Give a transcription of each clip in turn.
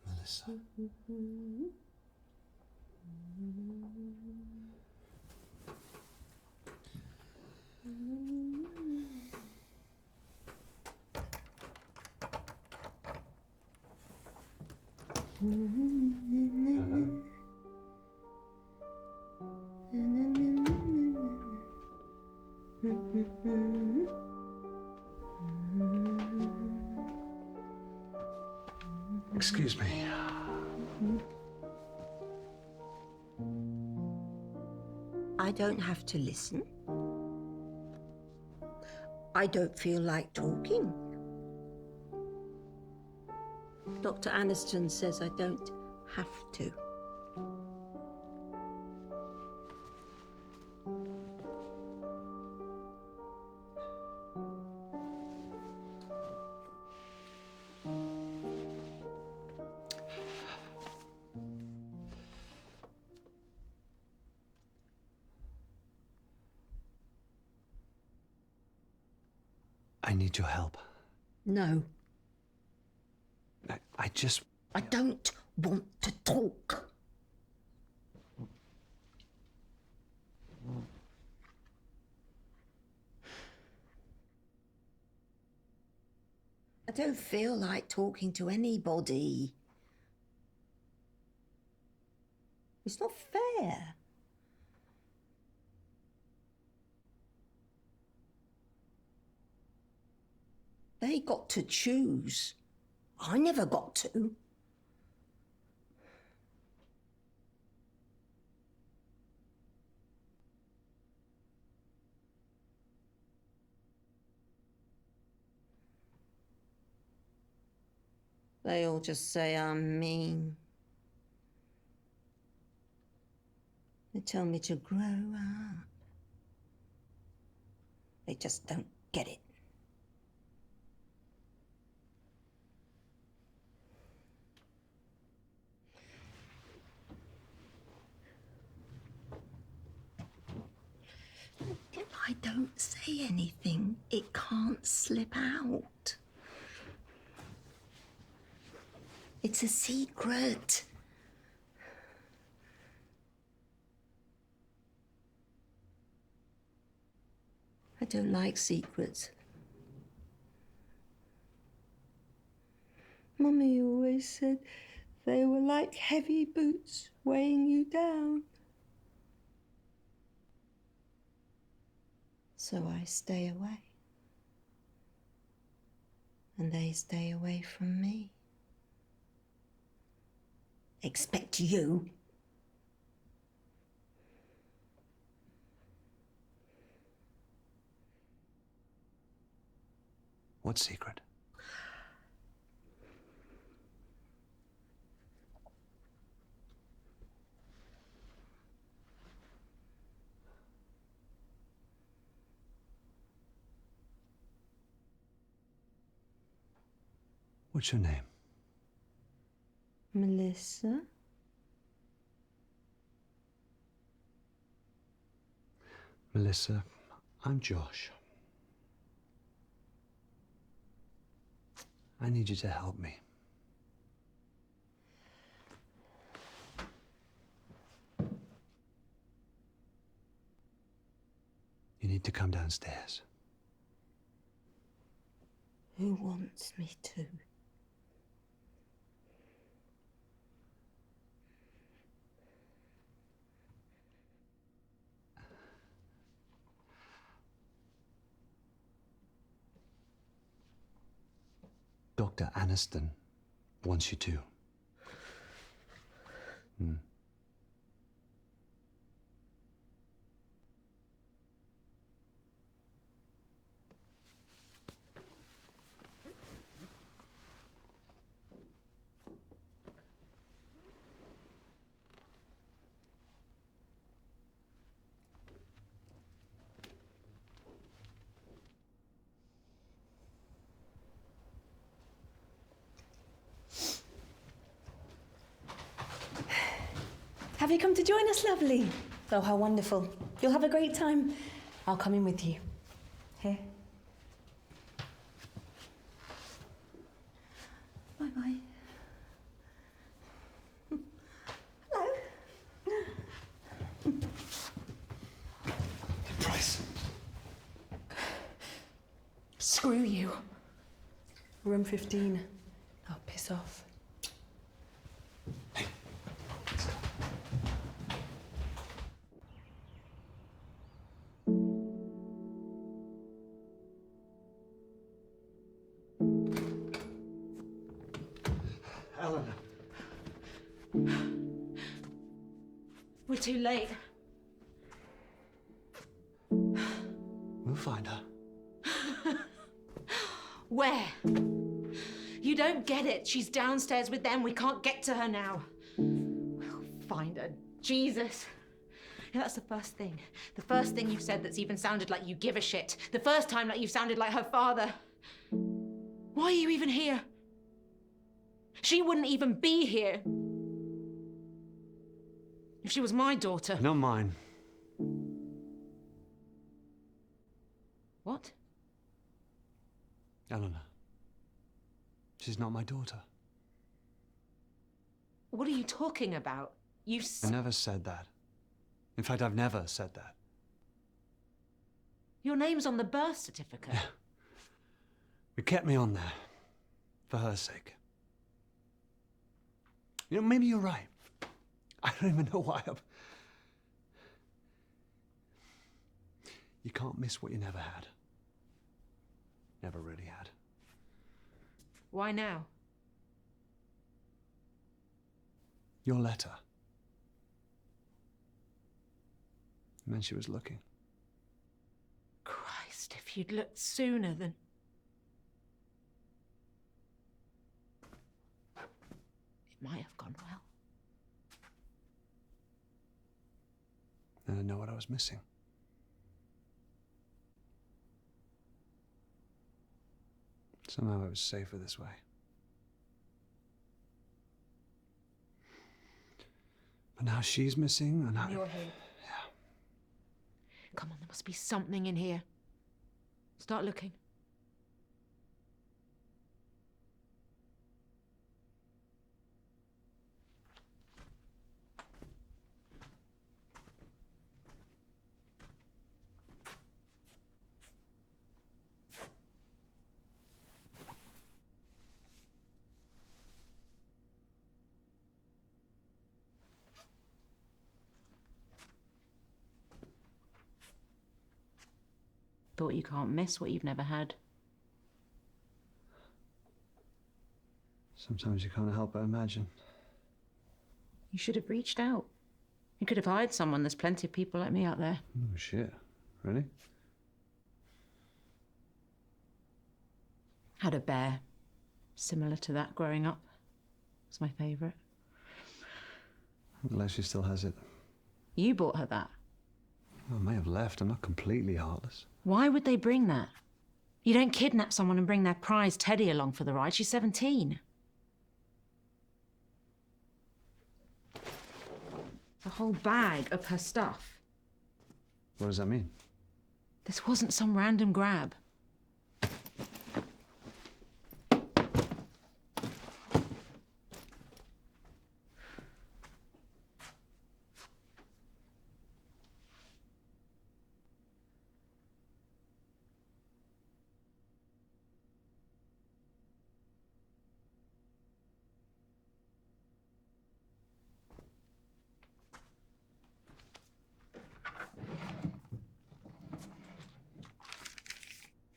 Melissa. Hello? Excuse me. I don't have to listen. I don't feel like talking. Dr. Aniston says I don't have to. I need your help. No, I just... I don't want to talk. I don't feel like talking to anybody. It's not fair. They got to choose. I never got to. They all just say I'm mean. They tell me to grow up. They just don't get it. If I don't say anything, it can't slip out. It's a secret. I don't like secrets. Mummy always said they were like heavy boots weighing you down. So I stay away. And they stay away from me. Expect you. What secret? What's your name? Melissa? Melissa, I'm Josh. I need you to help me. You need to come downstairs. Who wants me to? Dr. Aniston wants you to. Have you come to join us, lovely? Oh, how wonderful. You'll have a great time. I'll come in with you. Here. Bye-bye. Hello. Price. Screw you. Room 15. Oh, piss off. Hey. Let's go. Eleanor. We're too late. We'll find her. Where? You don't get it. She's downstairs with them. We can't get to her now. We'll find her. Jesus. Yeah, that's the first thing. The first thing you've said that's even sounded like you give a shit. The first time that you've sounded like her father. Why are you even here? She wouldn't even be here if she was my daughter. Not mine. What? Eleanor. She's not my daughter. What are you talking about? I never said that. In fact, I've never said that. Your name's on the birth certificate. Yeah. It kept me on there. For her sake. You know, maybe you're right. I don't even know why I'm... You can't miss what you never had. Never really had. Why now? Your letter. It meant she was looking. Christ, if you'd looked sooner then... It might have gone well. And I know what I was missing. Somehow it was safer this way. But now she's missing, and I... You're here. Yeah. Come on, there must be something in here. Start looking. Thought you can't miss what you've never had. Sometimes you can't help but imagine. You should have reached out. You could have hired someone. There's plenty of people like me out there. Oh, shit. Really? Had a bear. Similar to that growing up. It's my favourite. I'm glad she still has it. You bought her that. I may have left. I'm not completely heartless. Why would they bring that? You don't kidnap someone and bring their prize Teddy along for the ride. She's 17. A whole bag of her stuff. What does that mean? This wasn't some random grab.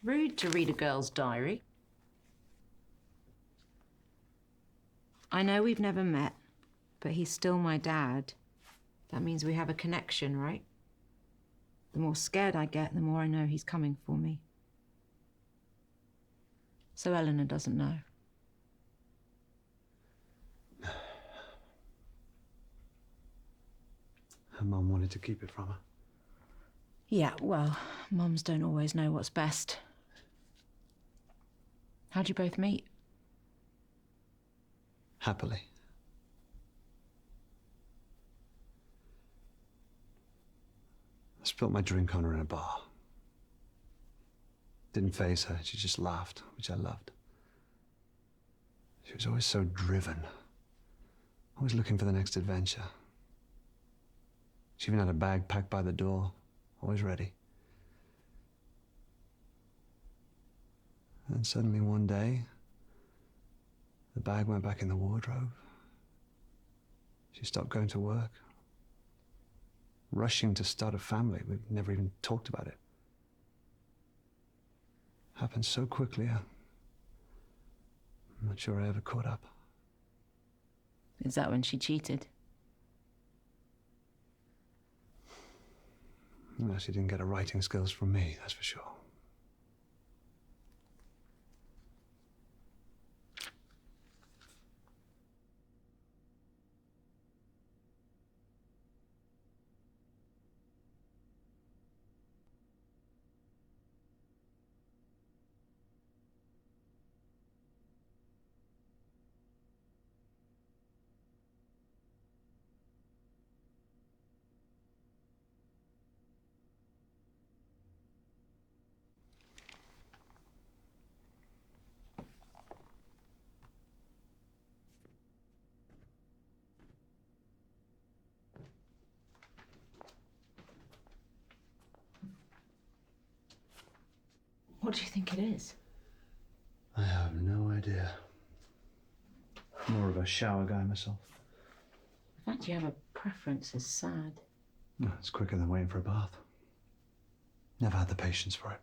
Rude to read a girl's diary. I know we've never met, but he's still my dad. That means we have a connection, right? The more scared I get, the more I know he's coming for me. So Eleanor doesn't know. Her mum wanted to keep it from her. Yeah, well, mums don't always know what's best. How'd you both meet? Happily. I spilled my drink on her in a bar. Didn't faze her. She just laughed, which I loved. She was always so driven, always looking for the next adventure. She even had a bag packed by the door, always ready. And suddenly one day, the bag went back in the wardrobe. She stopped going to work, rushing to start a family. We never even talked about it. Happened so quickly, I'm not sure I ever caught up. Is that when she cheated? No, she didn't get her writing skills from me, that's for sure. What do you think it is? I have no idea. More of a shower guy myself. The fact you have a preference is sad. No, it's quicker than waiting for a bath. Never had the patience for it.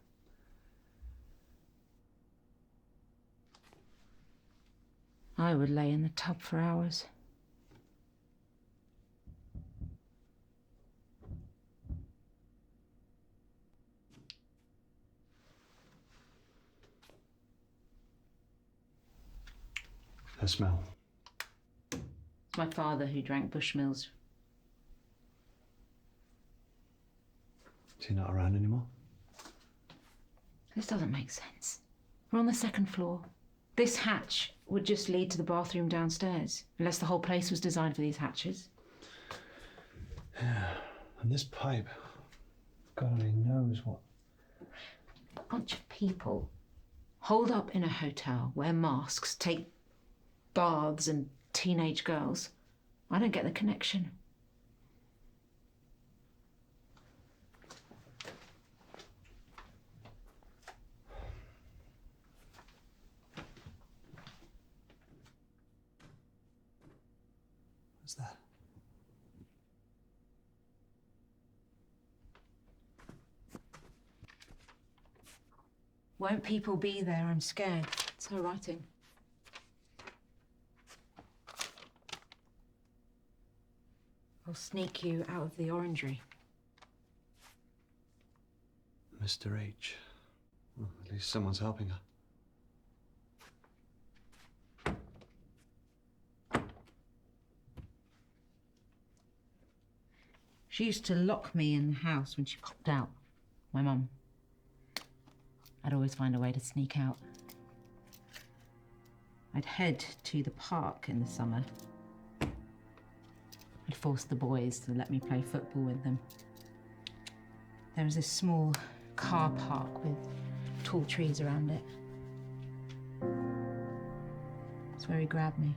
I would lay in the tub for hours. The smell. It's my father who drank Bushmills. Is he not around anymore? This doesn't make sense. We're on the second floor. This hatch would just lead to the bathroom downstairs, unless the whole place was designed for these hatches. Yeah, and this pipe, God only knows what. A bunch of people holed up in a hotel, wear masks, take baths and teenage girls. I don't get the connection. What's that? Won't people be there? I'm scared. It's her writing. I'll sneak you out of the orangery. Mr. H. Well, at least someone's helping her. She used to lock me in the house when she popped out. My mum. I'd always find a way to sneak out. I'd head to the park in the summer. I'd force the boys to let me play football with them. There was this small car park with tall trees around it. That's where he grabbed me.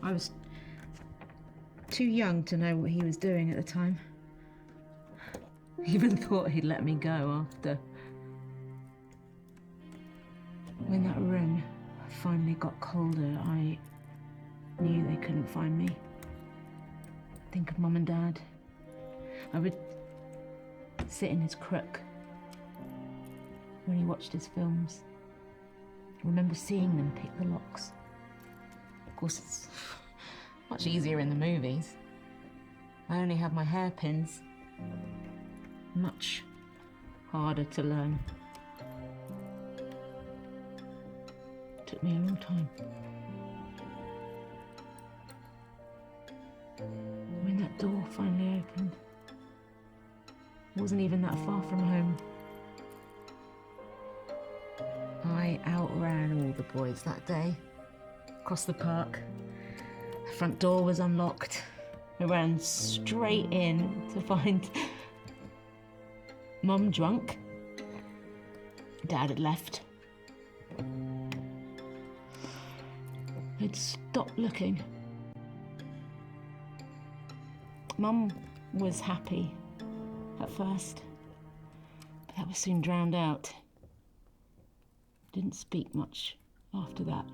I was too young to know what he was doing at the time. Even thought he'd let me go after. When that room finally got colder, I knew they couldn't find me. Think of Mum and Dad. I would sit in his crook when he watched his films. I remember seeing them pick the locks. Of course, it's much easier in the movies. I only have my hairpins. Much harder to learn. Took me a long time. When that door finally opened, it wasn't even that far from home. I outran all the boys that day. Across the park. The front door was unlocked. I ran straight in to find Mum drunk. Dad had left. I'd stopped looking. Mum was happy at first, but that was soon drowned out. Didn't speak much after that.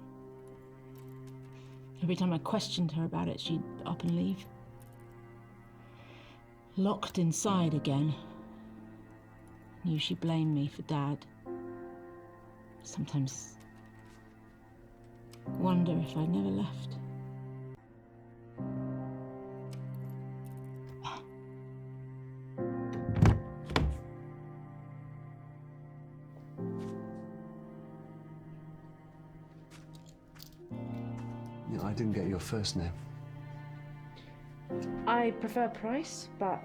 Every time I questioned her about it, she'd up and leave. Locked inside again. Knew she blamed me for Dad. Sometimes wonder if I never left. Yeah, I didn't get your first name. I prefer Price, but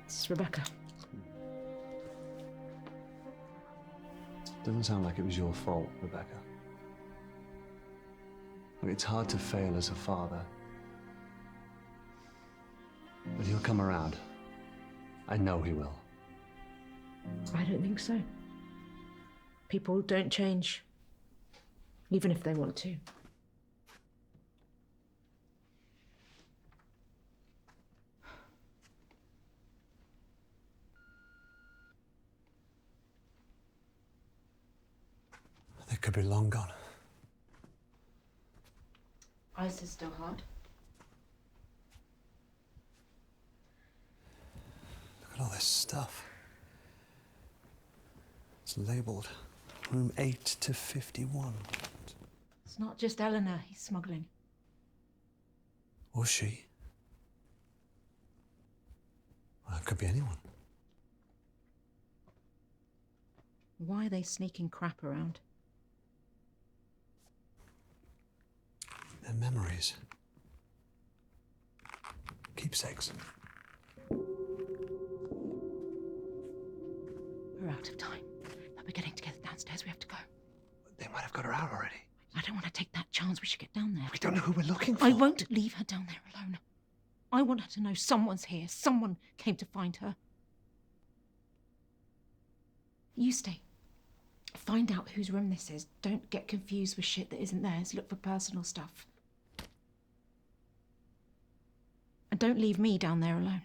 it's Rebecca. Doesn't sound like it was your fault, Rebecca. Look, it's hard to fail as a father. But he'll come around. I know he will. I don't think so. People don't change, even if they want to. They could be long gone. Ice is still hard. Look at all this stuff. It's labelled room 8 to 51. It's not just Eleanor he's smuggling. Or she. Well, it could be anyone. Why are they sneaking crap around? Their memories. Keepsakes. We're out of time. But we're getting together downstairs. We have to go. They might have got her out already. I don't want to take that chance. We should get down there. We don't know who we're looking for. I won't leave her down there alone. I want her to know someone's here. Someone came to find her. You stay. Find out whose room this is. Don't get confused with shit that isn't theirs. Look for personal stuff. And don't leave me down there alone.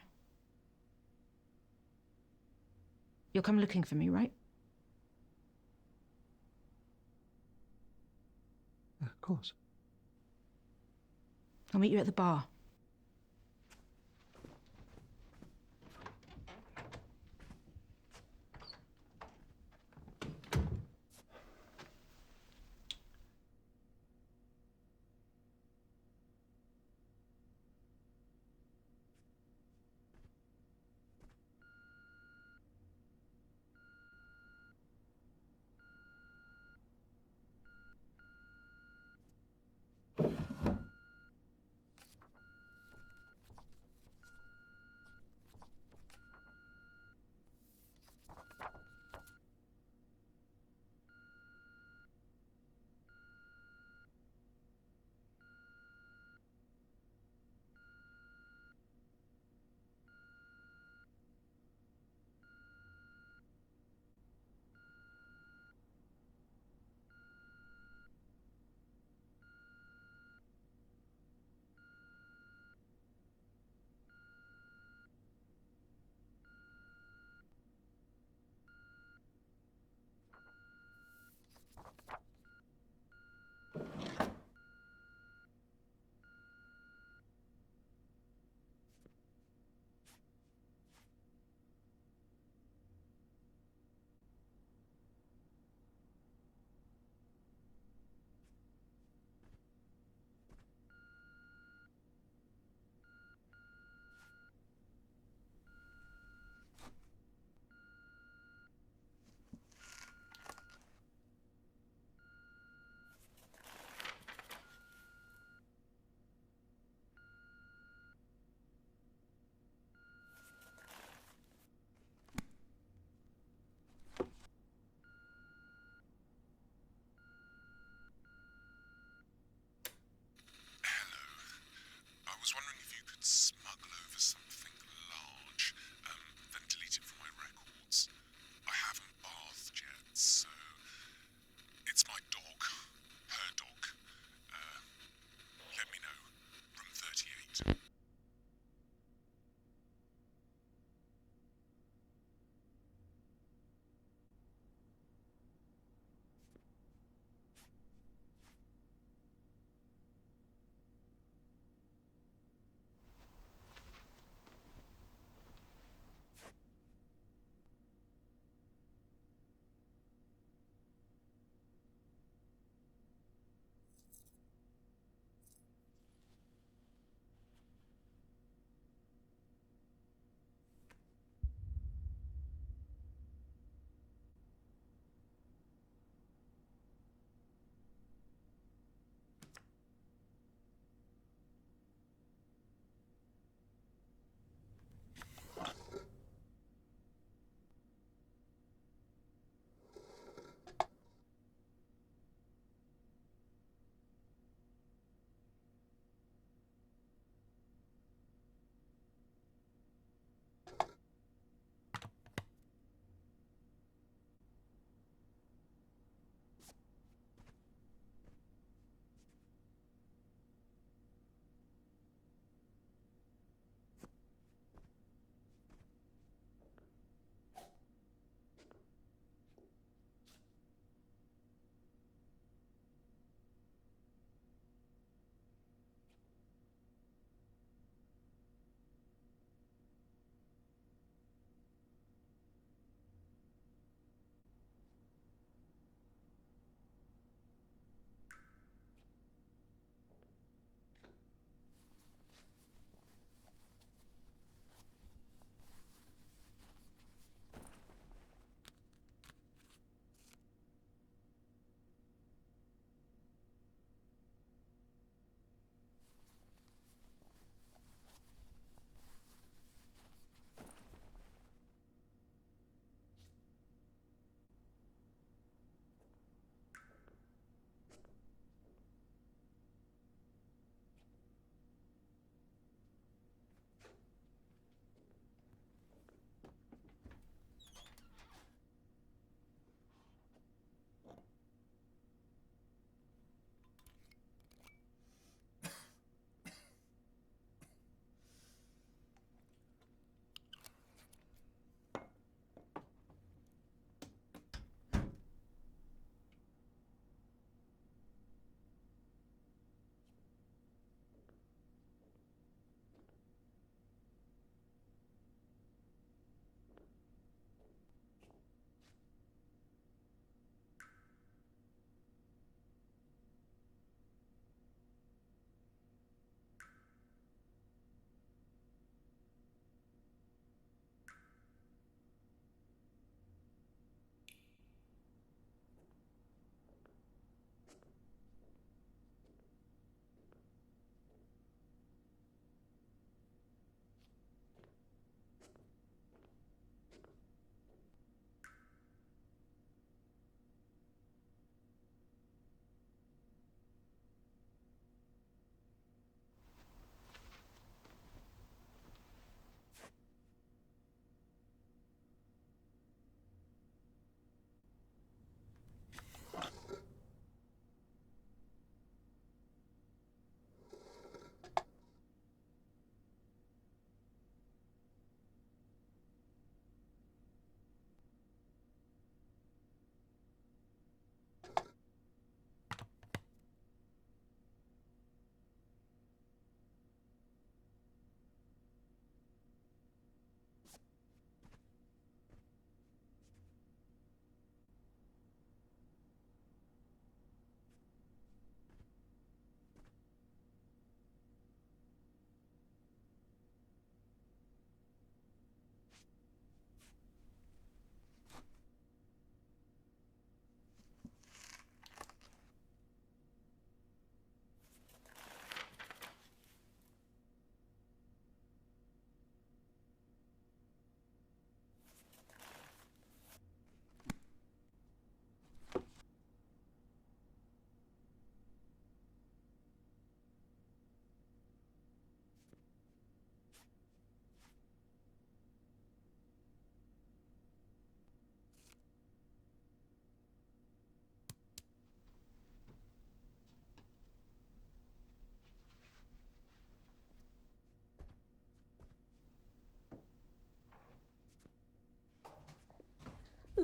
You'll come looking for me, right? Yeah, of course. I'll meet you at the bar.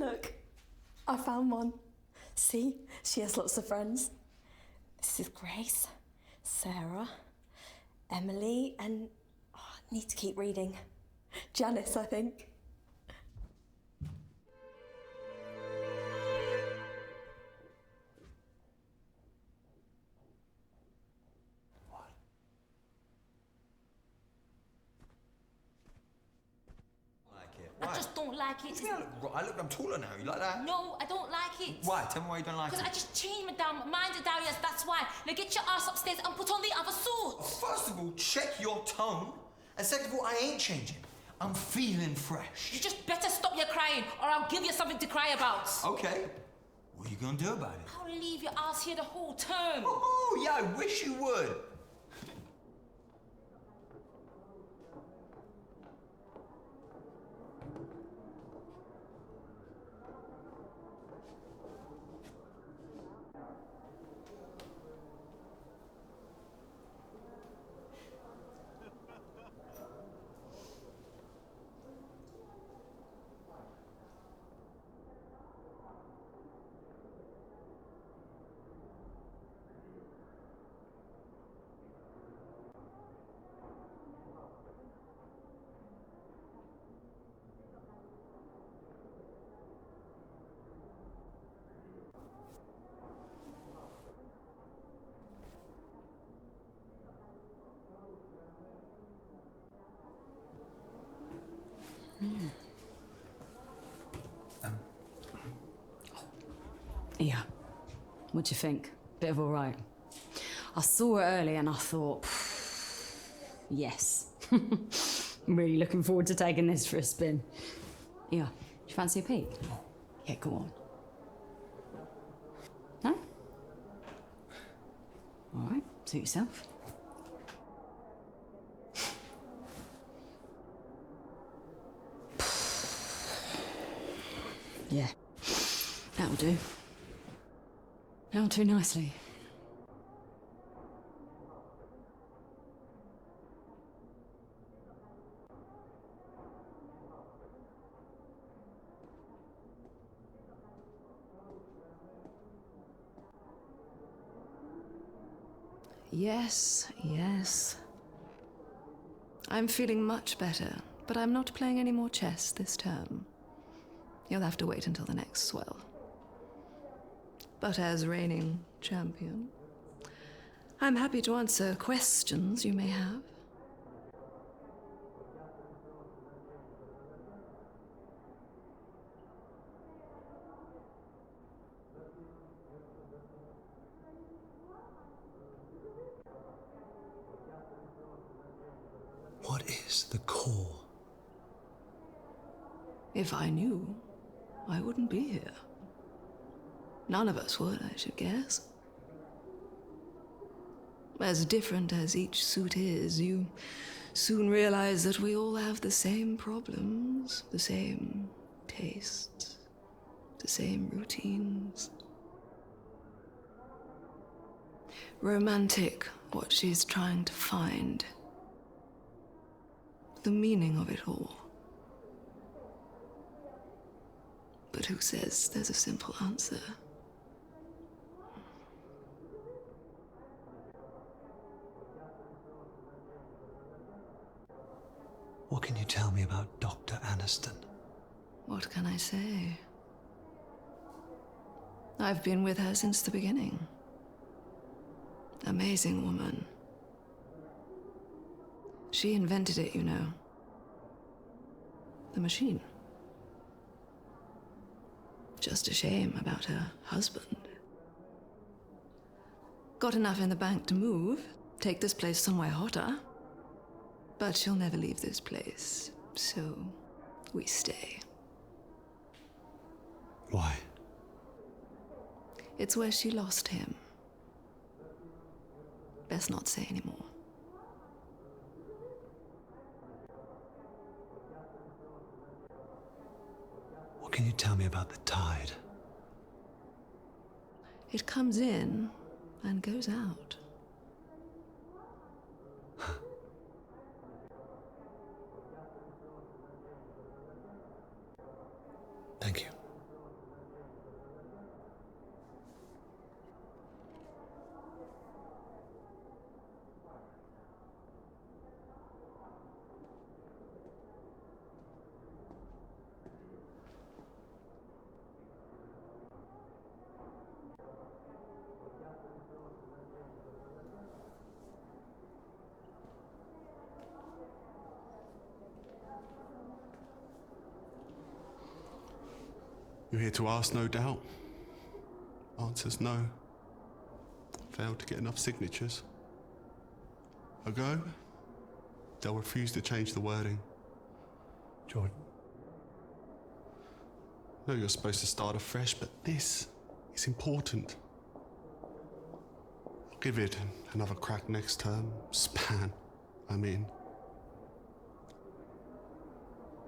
Look, I found one. See, she has lots of friends. This is Grace, Sarah, Emily, and I need to keep reading. Janice, I think. I just don't like it. I'm taller now. You like that? No, I don't like it. Why? Tell me why you don't like it. Because I just changed my damn mind to Darius, that's why. Now get your ass upstairs and put on the other suit. First of all, check your tone. And second of all, I ain't changing. I'm feeling fresh. You just better stop your crying or I'll give you something to cry about. Okay. What are you gonna do about it? I'll leave your ass here the whole term. Oh, yeah, I wish you would. Yeah. What do you think? Bit of all right. I saw it early and I thought, yes. I'm really looking forward to taking this for a spin. Yeah. Do you fancy a peek? Yeah, go on. No? All right. Suit yourself. Yeah. That'll do. Not too nicely. Yes, yes. I'm feeling much better, but I'm not playing any more chess this term. You'll have to wait until the next swell. But as reigning champion, I'm happy to answer questions you may have. What is the core? If I knew, I wouldn't be here. None of us would, I should guess. As different as each suit is, you soon realize that we all have the same problems, the same tastes, the same routines. Romantic, what she's trying to find. The meaning of it all. But who says there's a simple answer? What can you tell me about Dr. Aniston? What can I say? I've been with her since the beginning. Amazing woman. She invented it, you know. The machine. Just a shame about her husband. Got enough in the bank to move, take this place somewhere hotter. But she'll never leave this place, so we stay. Why? It's where she lost him. Best not say anymore. What can you tell me about the tide? It comes in and goes out. Thank you. You're here to ask, no doubt. Answer's no. Failed to get enough signatures. A go? They'll refuse to change the wording. Jordan. No, you're supposed to start afresh, but this is important. I'll give it another crack next term. Span, I mean.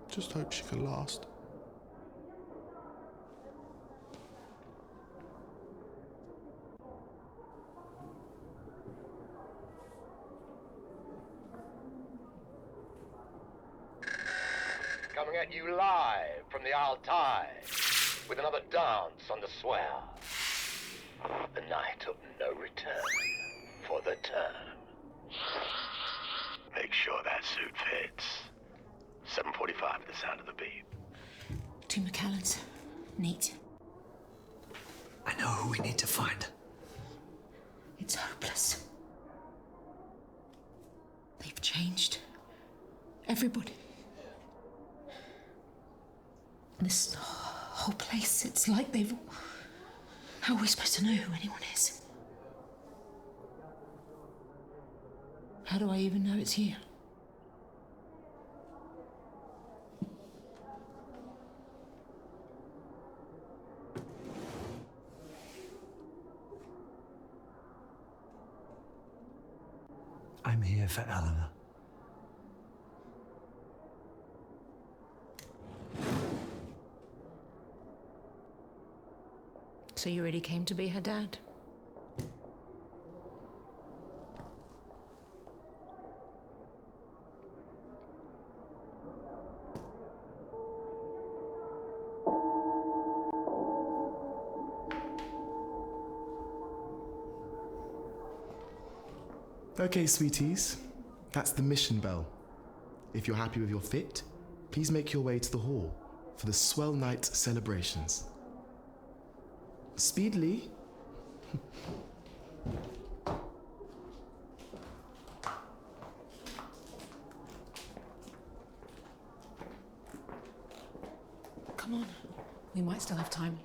Just hope she can last. Coming at you live from the Altai with another dance on the swell. The night of no return for the term. Make sure that suit fits. 7:45 at the sound of the beep. Two McCallans. Neat. I know who we need to find. It's hopeless. They've changed. Everybody. This whole place, it's like they've... How are we supposed to know who anyone is? How do I even know it's here? I'm here for Eleanor. So you really came to be her dad? Okay, sweeties, that's the mission bell. If you're happy with your fit, please make your way to the hall for the Swell Night celebrations. Speedily. Come on, we might still have time.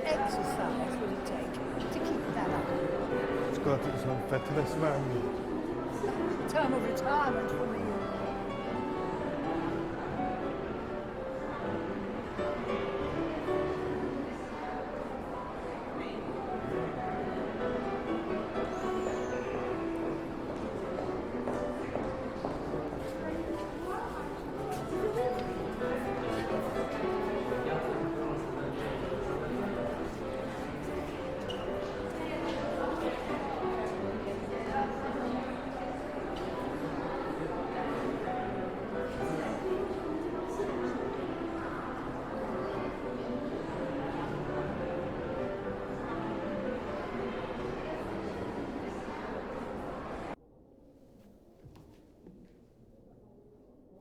Exercise would it take to keep that up? It's got its own fitness value. Term of retirement for me.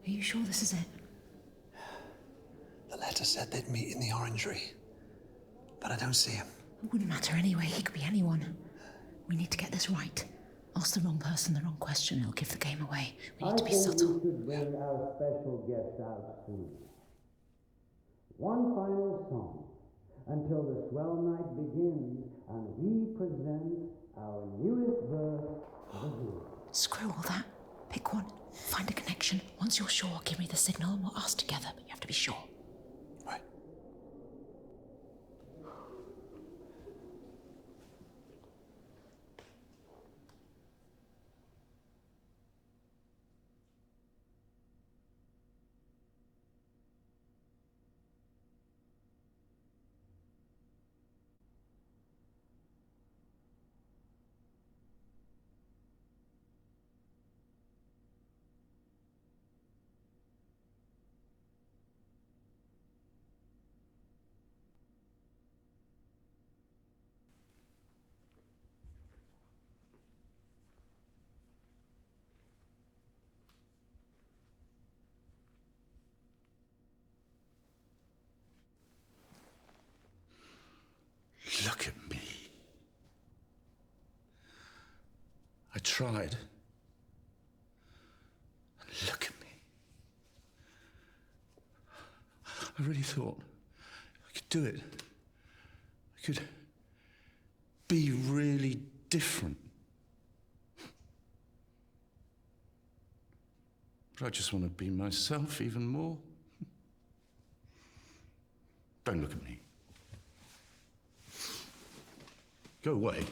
Are you sure this is it? The letter said they'd meet in the orangery, but I don't see him. It wouldn't matter anyway. He could be anyone. We need to get this right. Ask the wrong person the wrong question. It'll give the game away. We need to be subtle. We should bring our special guest out soon. One final song until the swell night begins and we present our newest verse of the year. Screw all that. Pick one. Find a connection. Once you're sure, give me the signal and we'll ask together, but you have to be sure. Right. Look at me. I tried. And look at me. I really thought I could do it. I could be really different. But I just want to be myself even more. Don't look at me. Go away.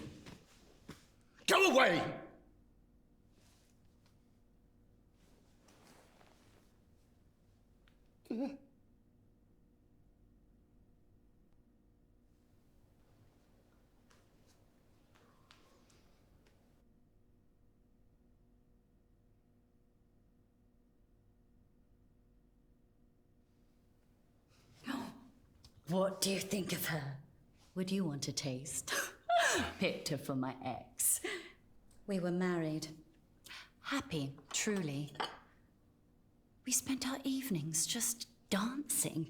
Go away! What do you think of her? Would you want a taste? Picked her for my ex. We were married. Happy, truly. We spent our evenings just dancing.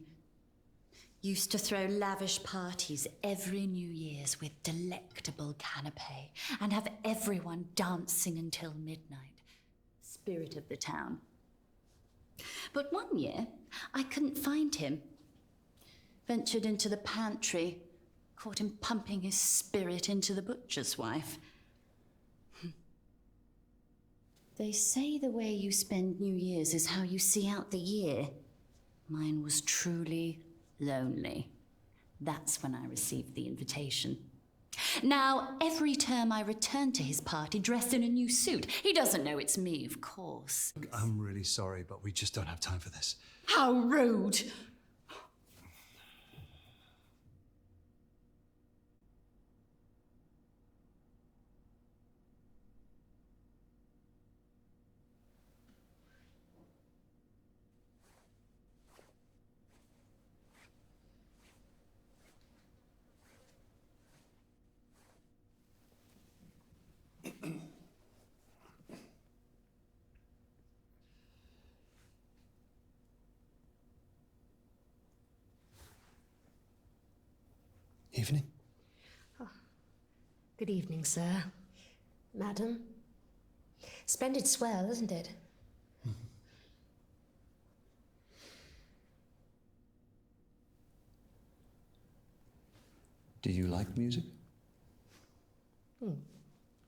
Used to throw lavish parties every New Year's with delectable canapé and have everyone dancing until midnight. Spirit of the town. But one year, I couldn't find him. Ventured into the pantry, caught him pumping his spirit into the butcher's wife. They say the way you spend New Year's is how you see out the year. Mine was truly lonely. That's when I received the invitation. Now, every term I return to his party dressed in a new suit. He doesn't know it's me, of course. I'm really sorry, but we just don't have time for this. How rude! Evening. Good evening, sir. Madam. Splendid swell, isn't it? Do you like music?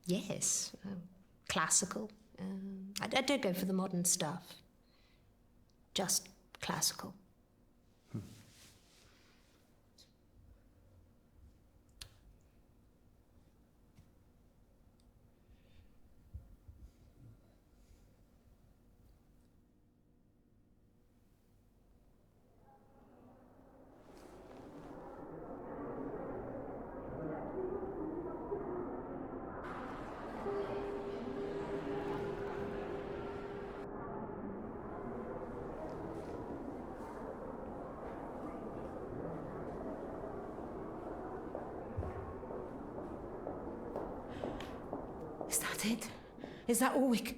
Yes. Classical. I don't go for the modern stuff. Just classical. Is that it? Is that all we can...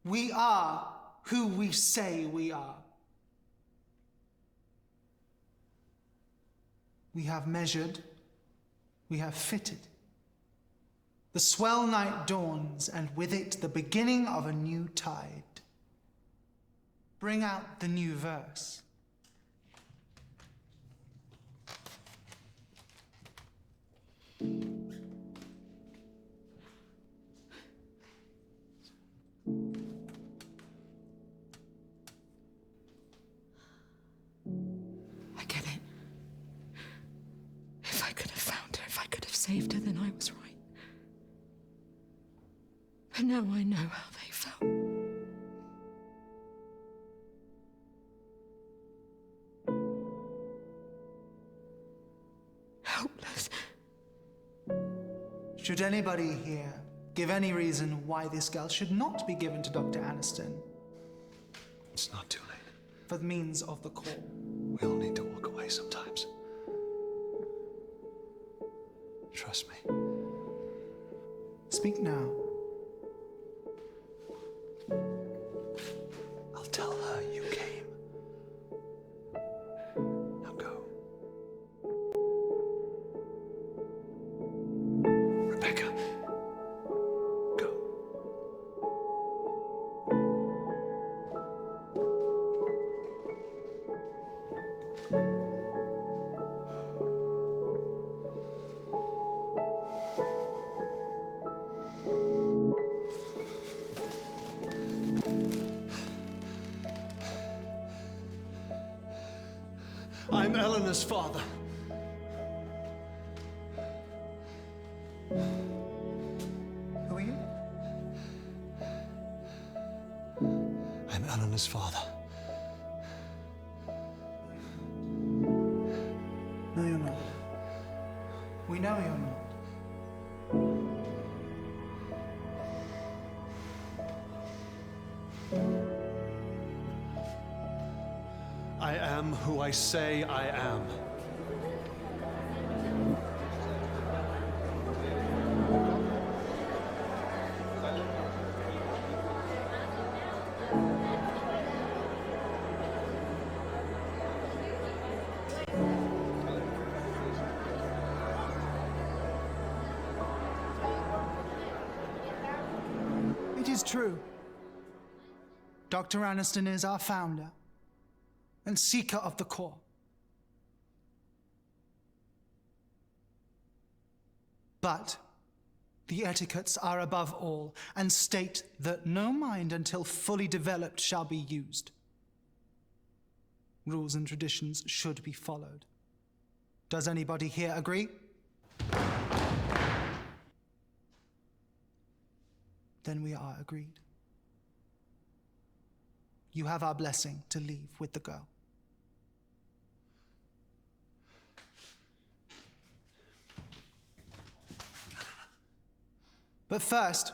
We are who we say we are. We have measured, we have fitted. The swell night dawns, and with it the beginning of a new tide. Bring out the new verse. I get it. If I could have found her, if I could have saved her, then I was right. But now I know how they felt. Helpless. Should anybody here give any reason why this girl should not be given to Dr. Aniston? It's not too late. For the means of the call. We all need to walk away sometimes. Trust me. Speak now. I'm Eleanor's father. Who are you? I'm Eleanor's father. No, you're not. We know you're not. I am who I say I am. It is true. Dr. Aniston is our founder and seeker of the core. But the etiquettes are above all and state that no mind until fully developed shall be used. Rules and traditions should be followed. Does anybody here agree? Then we are agreed. You have our blessing to leave with the girl. But first,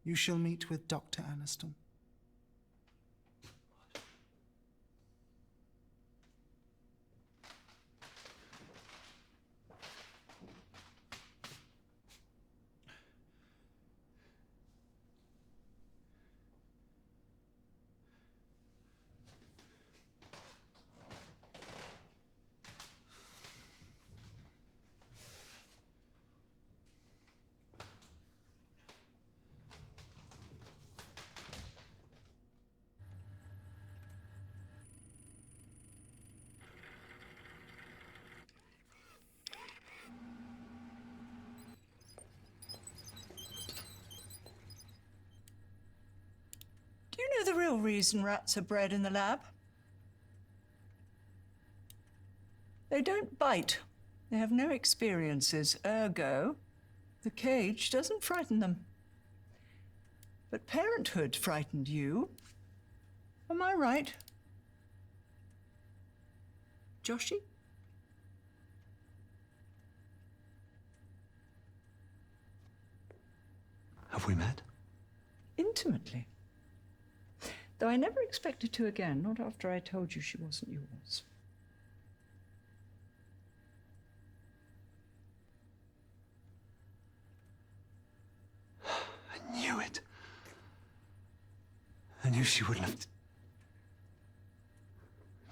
you shall meet with Dr. Aniston. Do you know the real reason rats are bred in the lab? They don't bite. They have no experiences, ergo, the cage doesn't frighten them. But parenthood frightened you. Am I right? Joshy? Have we met? Intimately. Though I never expected to again, not after I told you she wasn't yours. I knew it. I knew she wouldn't have...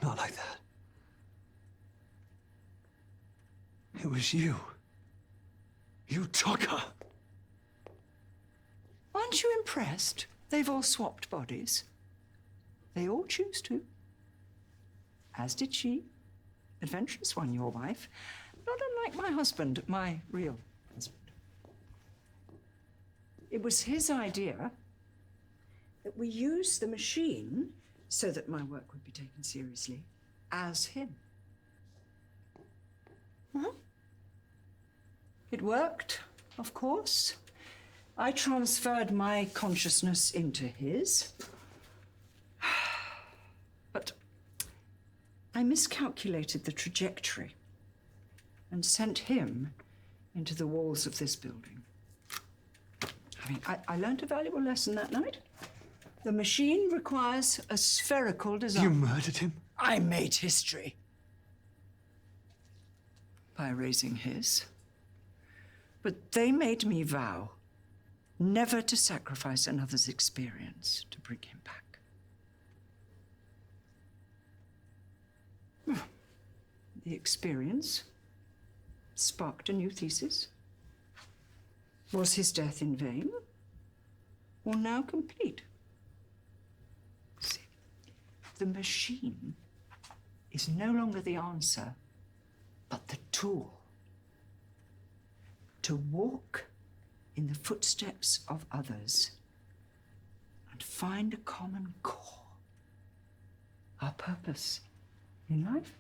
Not like that. It was you. You took her. Aren't you impressed? They've all swapped bodies. They all choose to. As did she. Adventurous one, your wife. Not unlike my husband, my real husband. It was his idea that we use the machine so that my work would be taken seriously as him. Huh? It worked, of course. I transferred my consciousness into his. But I miscalculated the trajectory and sent him into the walls of this building. I mean, I learned a valuable lesson that night. The machine requires a spherical design. You murdered him? I made history by erasing his. But they made me vow never to sacrifice another's experience to bring him back. The experience sparked a new thesis. Was his death in vain, or now complete? See, the machine is no longer the answer, but the tool. To walk in the footsteps of others and find a common core our purpose in life.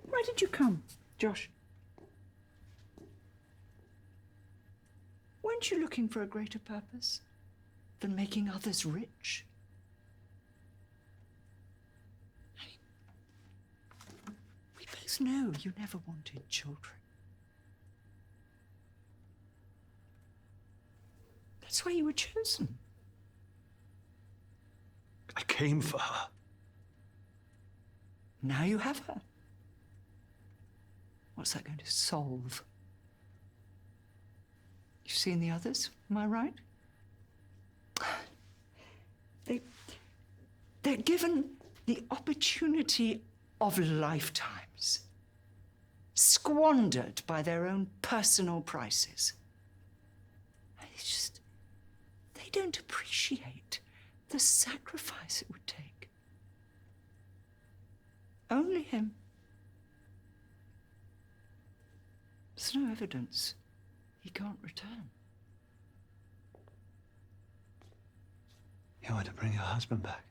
Why did you come, Josh? Weren't you looking for a greater purpose than making others rich? We both know you never wanted children. That's why you were chosen. I came for her. Now you have her. What's that going to solve? You've seen the others, am I right? They're given the opportunity of lifetimes, squandered by their own personal prices. It's just, they don't appreciate the sacrifice it would take. Only him. There's no evidence he can't return. You want to bring your husband back?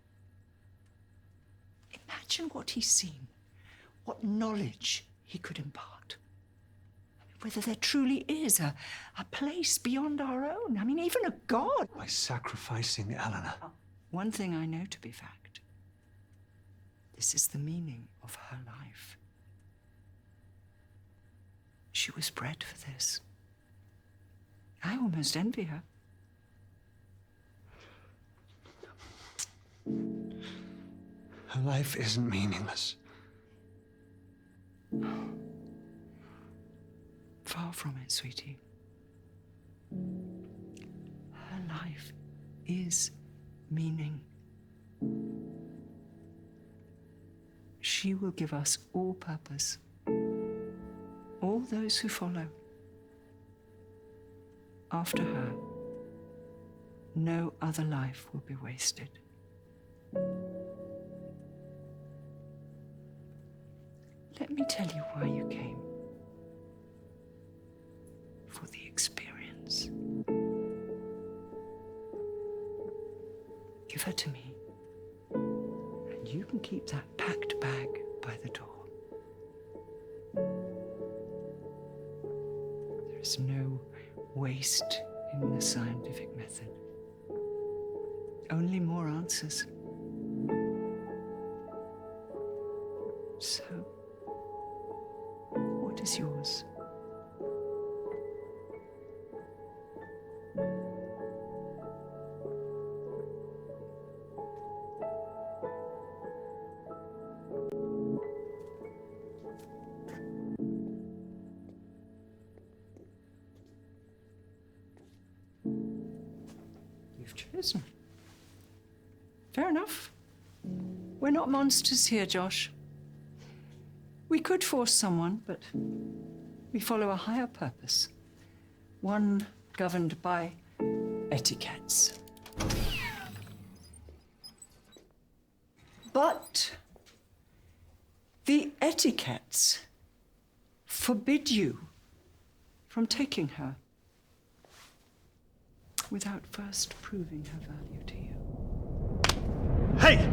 Imagine what he's seen, what knowledge he could impart. Whether there truly is a place beyond our own. I mean, even a God. By sacrificing Eleanor. One thing I know to be fact. This is the meaning of her life. She was bred for this. I almost envy her. Her life isn't meaningless. Far from it, sweetie. Her life is meaning. She will give us all purpose. All those who follow. After her, no other life will be wasted. Let me tell you why you came. For the experience. Give her to me, and you can keep that packed bag by the door. There is no waste in the scientific method. Only more answers. So, what is yours? You've chosen. Fair enough. We're not monsters here, Josh. We could force someone, but we follow a higher purpose. One governed by etiquettes. But the etiquettes forbid you from taking her without first proving her value to you. Hey!